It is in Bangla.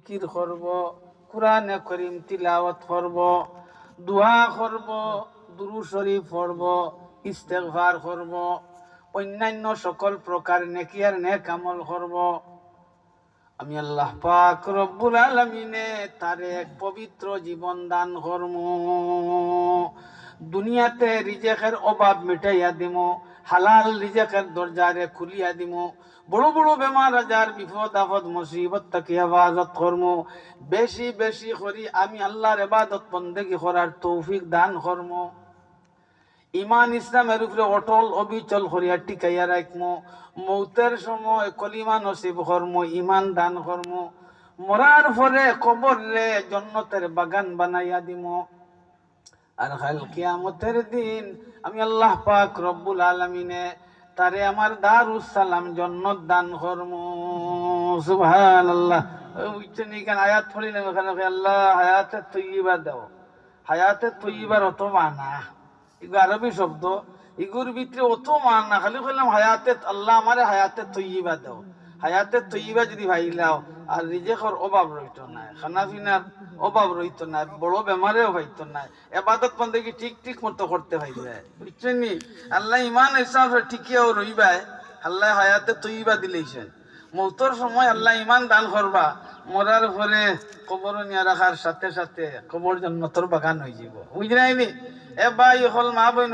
জিকির করব, কুরআনে করিম তিলাওয়াত করব, দোয়া করব, দুরূদ শরীফ পড়ব, ইস্তেগফার করব, অন্যান্য সকল প্রকার নেকি আর নেক আমল করব। আমি আল্লাহ পাক রব্বুল আলামিনে তার এক পবিত্র জীবন দান করমু। দুনিয়াতে রিজেকের অভাব মিটাইয়া দিমু, হালাল রিজেকের দরজারে খুলিয়া দিমু, বড় বড় বেমার আজার বিপদ আপদ মুসিবত থেকে হেফাজত করমু। বেশি বেশি করি আমি আল্লাহর ইবাদত বন্দেগি করার তৌফিক দান করমু। ইমান ইসলামের উপরে অটল অবিচল করিয়া টিকাইয়া রাখমু। মৌতের সময় কলিমা নসিব কর্ম, ইমান দান কর্ম। মরার পরে কবর রে জন্নতের বাগান বানাইয়া দিমু। আর কাল কিয়ামতের দিন আমি আল্লাহ পাক রব্বুল আলামিনে তারে আমার দারুস সালাম জান্নাত দান করমু। সুবহানাল্লাহ। বুঝছেন এখানে আয়াত পড়িলাম, এখানে আল্লাহ হায়াতে তৈয়বা দাও। হায়াতে তৈয়বার অত মানা, এগুলো আরবি শব্দ, এগুলোর ভিতরে অত মান না, খালি বললাম হায়াতে আল্লাহ আমারে হায়াতে তৈয়বা দাও। হায়াতে তৈয়বা যদি ভাইলাও আর রিজেকর অভাব রইত না, খানা পিনার অভাব রইত না, বড় বেমারেও হইতো না, এবাদত বন্দেগী ঠিক ঠিক মতো করতে পাইবে। বুঝছেন নি? আল্লাহ ইমান ইসলাম ঠিকিয়াও রইবায়, আল্লাহ হায়াতে তৈয়বা দিলেইছেন। মৌতর সময় আল্লাহ ইমান দান করবা, মরার পরে কবর নিয়ে রাখার সাথে সাথে কবর জান্নাতের বাগান হয়ে যাব। বুঝলেন? এ ভাই হল মা বইন